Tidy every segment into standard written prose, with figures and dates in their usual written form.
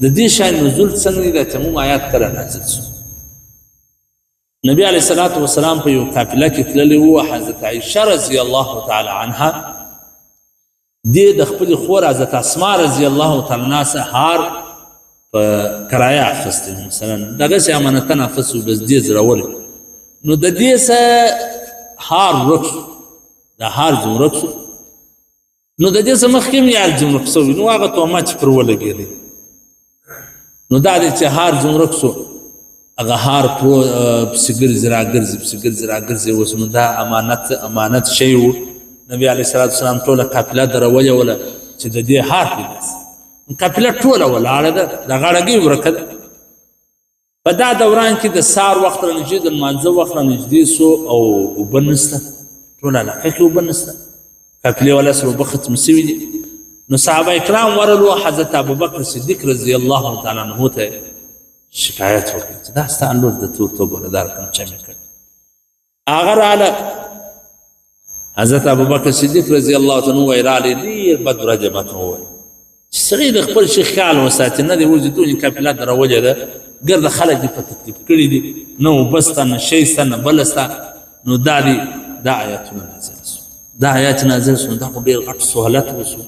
د دې شان نزول څنګه دی؟ د تیمم آیات کله نازل شو؟ نبی علیه الصلاة والسلام په یو قافله کې تللی و. حضرت عایشه رضی الله تعالی عنها دې د خپلې خور حضرت اسما رضی الله تعالی عنها څخه هار په کرایه اخیستی، مثلا دغسې امانتن اخیستی و، بس دې زړولی. نو د دې څه هار ورک شو، دا هار ځم ورک شو. نو د دې څه مخکې هم یار ځم ورک شوي، نو هغه تهمت چې پر ولګېدی، نو دا دی چې هار ځم ورک شو، هغه هار پسې ګرځي راګرځي، پسې ګرځي راګرځي. اوس نو دا امانت شی و. نبي علیه الصلاة والسلام ټوله قافله درولې وله چې د دې هار دی. بس قافله ټوله ولاړه ده، د غاړګۍ ورکه ده. په دا دوران کې د سهار وخت رانږدې، د لمانځه وخت رانږدې سو او اوبه نسته، ټوله علاقه کې اوبه نسته، قافلې والا سره اوبه ختم سوي دي. نو صحابه کرام ورلو حضرت ابوبکر صدیق رضی الله تعالی عنه ته شکایت وکړي چې دا ستا لور د تور توبره دار کوم چا مې کړی. هغه راله حضرت ابوبکر صدیق رضی الله تعالی عنه وایي رالی ډېر بد ورځې ماته وویل چې سړی د خپل شیخ خیال وساتي، نه دی اوس د دونې قافله درولې ده، ګرده خلک دې په تکلیف کړي دي، نه اوبه سته نه شی سته نه بله سته. نو دا دی دا آیاتونه نازل شو. دا آیات نازل شو، دا خو ډېر غټ سهولت وسو،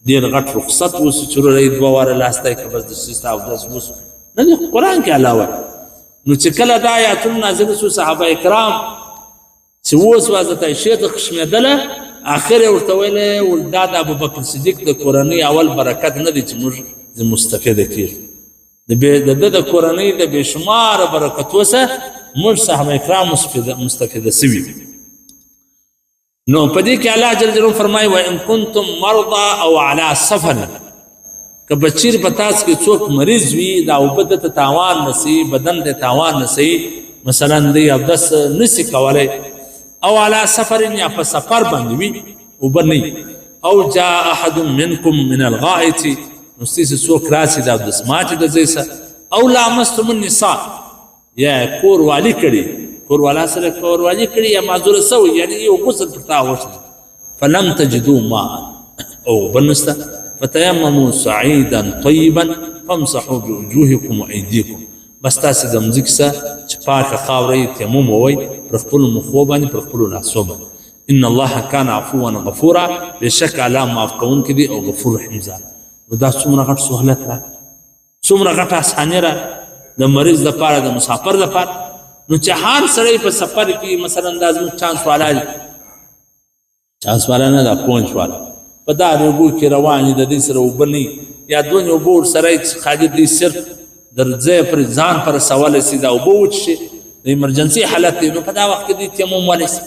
ډېر غټ رخصت وسو چې وروره یې 2 واره لاستی که بس د سیسته اودس وسو، نه د قرآن کې علاوه. نو چې کله دا آیاتونه نازل شو، صحابه کرام چې اوس حضرت عایشې ته خشمېدله، آخر یې ورته ویلی دا د ابوبکر صدیق د کورنۍ اول برکت نه دی چې موږ مستفیده کېږو، د ده د کورنۍ د بې شماره برکتو څخه موږ صحابه کرام مستفیده سوي. نو په دې کې الله جل جلاله فرمایي وان کنتم مرضى او على سفر، که بچیر په تاسو کې څوک مریض وي، دا اوبه ته تاوان نسي، بدن ته تاوان نسي، مثلا دی اودس نسي کولی، او على سفر یا په سفر باندې وي اوبه نه، او جاء احد منکم من الغائط، نو ستاسې څوک راسي د اودس ماتې د ځای څخه، او لامستم النساء یا کور والي کړي، کور والا سره کور والي کړي یا معذوره سوي، یعنی یو غسل پر تا وشي، فلم تجدوا ماء او بنسته فتيمموا صعيدا طيبا فامسحوا بوجوهكم وايديكم، بس تاسې د مځکې څخه چې پاکه خاوره یې تیمم ووئ پر خپلو مخو باندې، پر خپلو لاسو باندې. ان الله کان عفوا غفورا، بېشک الله معاف کوونکی دی او غفور رحیم ذات. نو دا څومره غټ سهولت را، څومره غټ اساني را د مریض دپاره، د مسافر دپاره. نو چې هر سړی په سفر کې مثلا دا زموږ چانس والا دی، چانس والا نه دا پونچ والا په دا اوبو کې روان دي، د دې سره اوبه نه یا دونې اوبه ورسره خالي دی، صرف در ځای پر ځان پر سواله سي دا اوبه وچشي، د ایمرجنسي حالت دی، نو په دا وخت کې دی تیمم ونیسي.